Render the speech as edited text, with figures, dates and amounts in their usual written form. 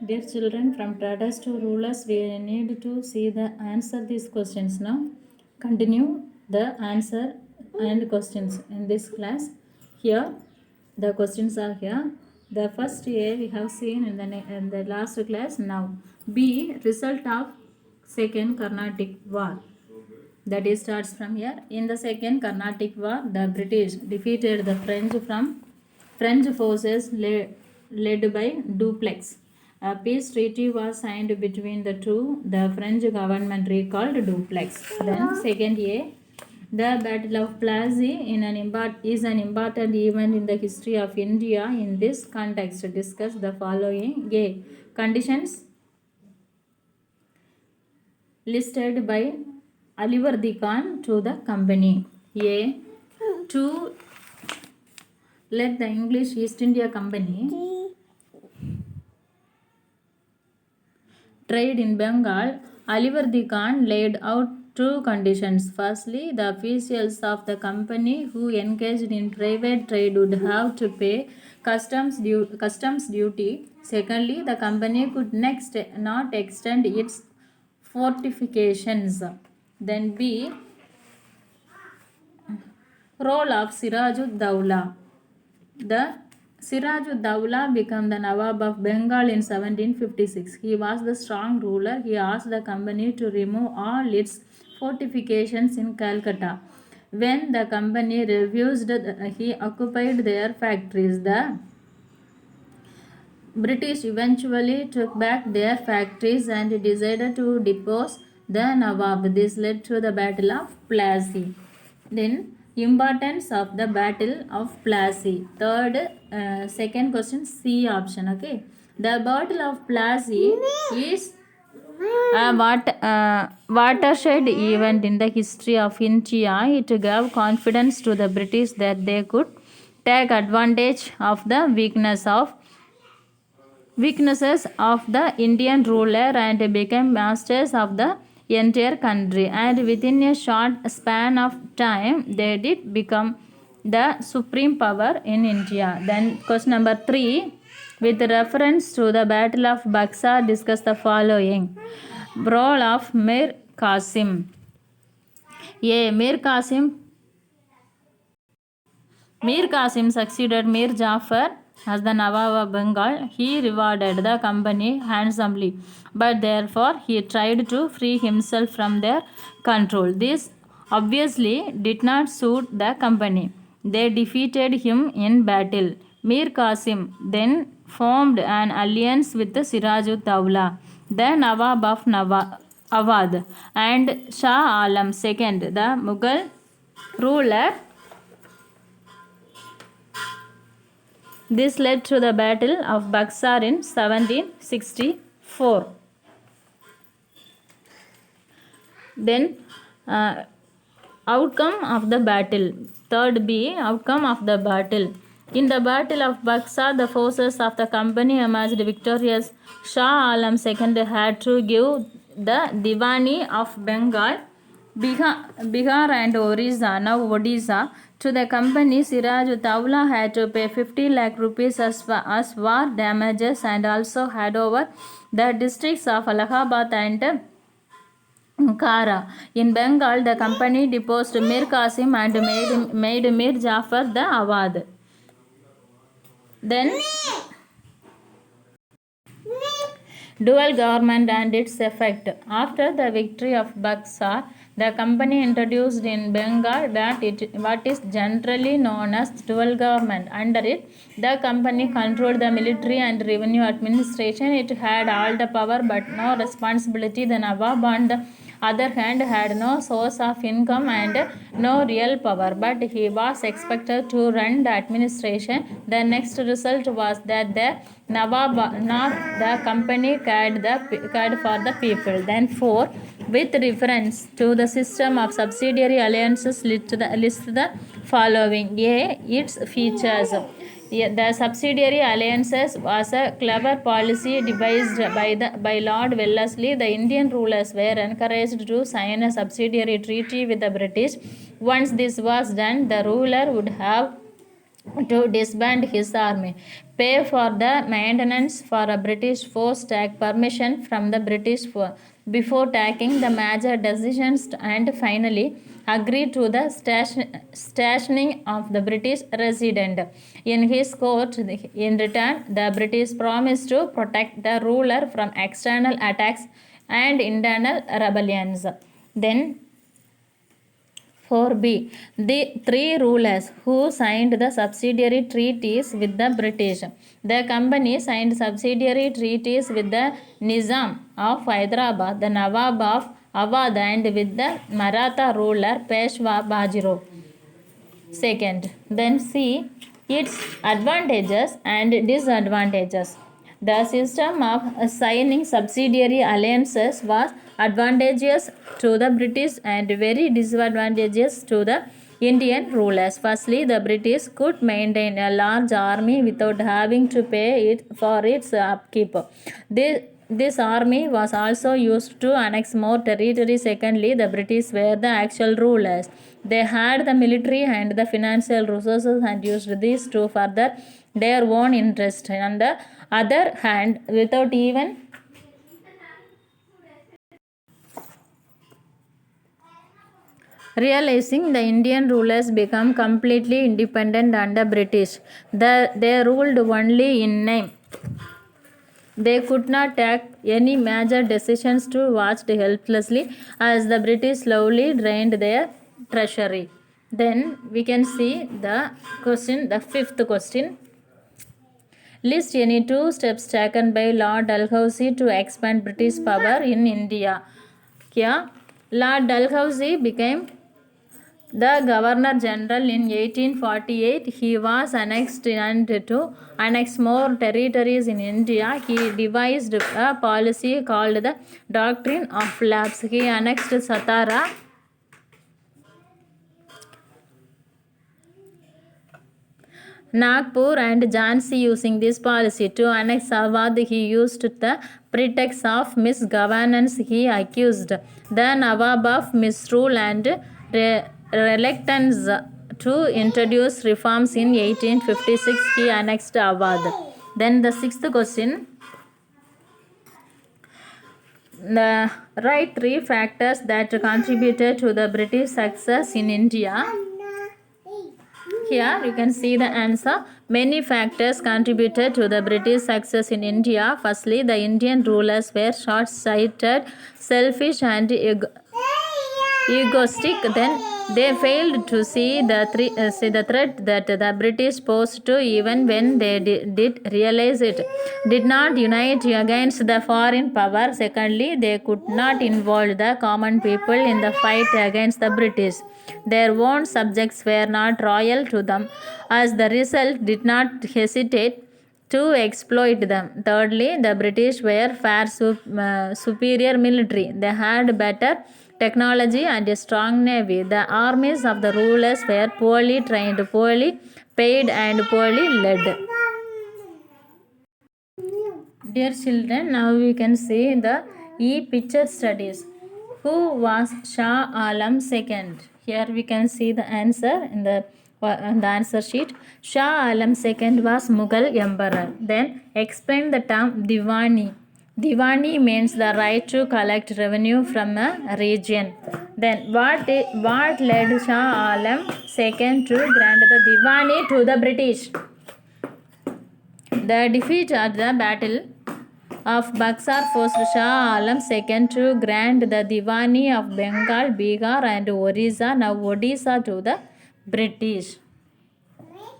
Dear children, from traders to rulers, we need to see the answer these questions now. Continue the answer and questions in this class. Here, the questions are here. The first A we have seen in the last class. Now, B, result of Second Carnatic War. That is starts from here. In the Second Carnatic War, the British defeated the French forces led by Dupleix. A peace treaty was signed between the two. The French government recalled Dupleix. Then second A, the Battle of Plassey is an important event in the history of India. In this context, discuss the following. A, conditions listed by Alivardi Khan to the company. A, to let the English East India Company trade in Bengal, Alivardi Khan laid out two conditions. Firstly, the officials of the company who engaged in private trade would have to pay customs duty. Secondly, the company could not extend its fortifications. Then B, role of Sirajud-Dowla. The Sirajud-Dowla became the Nawab of Bengal in 1756. He was the strong ruler. He asked the company to remove all its fortifications in Calcutta. When the company refused, he occupied their factories. The British eventually took back their factories and decided to depose the Nawab. This led to the Battle of Plassey. Then, importance of the Battle of Plassey. Second question, C option. Okay, the Battle of Plassey is a watershed event in the history of India. It gave confidence to the British that they could take advantage of the weaknesses of the Indian ruler and became masters of the entire country. And within a short span of time, they did become the supreme power in India. Then question number 3, with reference to the Battle of Buxar, discuss the following. Role of Mir Qasim. A, Mir Qasim succeeded Mir Jafar as the Nawab of Bengal. He rewarded the company handsomely, but therefore he tried to free himself from their control. This obviously did not suit the company. They defeated him in battle. Mir Qasim then formed an alliance with Sirajud-Dowla, the Nawab of Awadh, and Shah Alam II, the Mughal ruler. This led to the Battle of Buxar in 1764. Then, outcome of the battle. Third B, outcome of the battle. In the Battle of Buxar, the forces of the company emerged victorious. Shah Alam II had to give the Diwani of Bengal, Bihar and Odisha to the company. Sirajud-Dowla had to pay 50 lakh rupees as war damages and also had over the districts of Allahabad and Kara. In Bengal, the company deposed Mir Qasim and made Mir Jafar the Awadh. Then, dual government and its effect. After the victory of Buxar, the company introduced in Bengal what is generally known as dual government. Under it, the company controlled the military and revenue administration. It had all the power but no responsibility. The Nawab, on the other hand, had no source of income and no real power, but he was expected to run the administration. The next result was that the Nawab, not the company, cared for the people. Then 4, with reference to the system of subsidiary alliances, list the following. A, its features. The subsidiary alliances was a clever policy devised by Lord Wellesley. The Indian rulers were encouraged to sign a subsidiary treaty with the British. Once this was done, the ruler would have to disband his army, pay for the maintenance for a British force, take permission from the British before taking the major decisions, and finally agree to the stationing of the British resident in his court. In return, the British promised to protect the ruler from external attacks and internal rebellions. Then 4b. The three rulers who signed the subsidiary treaties with the British. The company signed subsidiary treaties with the Nizam of Hyderabad, the Nawab of Awadh, and with the Maratha ruler Peshwa Bajirao. Second, then see its advantages and disadvantages. The system of signing subsidiary alliances was advantageous to the British and very disadvantageous to the Indian rulers. Firstly, the British could maintain a large army without having to pay it for its upkeep. This army was also used to annex more territory. Secondly, the British were the actual rulers. They had the military and the financial resources and used these to further their own interest. On the other hand, without even realizing, the Indian rulers became completely independent under British. They ruled only in name. They could not take any major decisions to watched helplessly as the British slowly drained their treasury. Then we can see the question, the fifth question. List any two steps taken by Lord Dalhousie to expand British power in India. Here, Lord Dalhousie became the Governor General in 1848. He was annexed and to annex more territories in India. He devised a policy called the Doctrine of Lapse. He annexed Satara, Nagpur and Jhansi. Using this policy to annex Awadh, he used the pretext of misgovernance. He accused the Nawab of misrule and reluctance to introduce reforms. In 1856, he annexed Awadh. Then the sixth question. Write three factors that contributed to the British success in India. Here you can see the answer. Many factors contributed to the British success in India. Firstly, the Indian rulers were short-sighted, selfish and egoistic. Then they failed to see the threat that the British posed to, even when they did realize it. Did not unite against the foreign power. Secondly, they could not involve the common people in the fight against the British. Their own subjects were not loyal to them. As the result, did not hesitate to exploit them. Thirdly, the British were far superior military. They had better technology and a strong navy. The armies of the rulers were poorly trained, poorly paid and poorly led. Dear children, now we can see the picture studies. Who was Shah Alam II? Here we can see the answer in the answer sheet. Shah Alam II was Mughal emperor. Then explain the term Diwani. Diwani means the right to collect revenue from a region. Then what led Shah Alam II to grant the Diwani to the British? The defeat at the Battle of Buxar forced Shah Alam II to grant the Diwani of Bengal, Bihar and Orissa, now Odisha, to the British.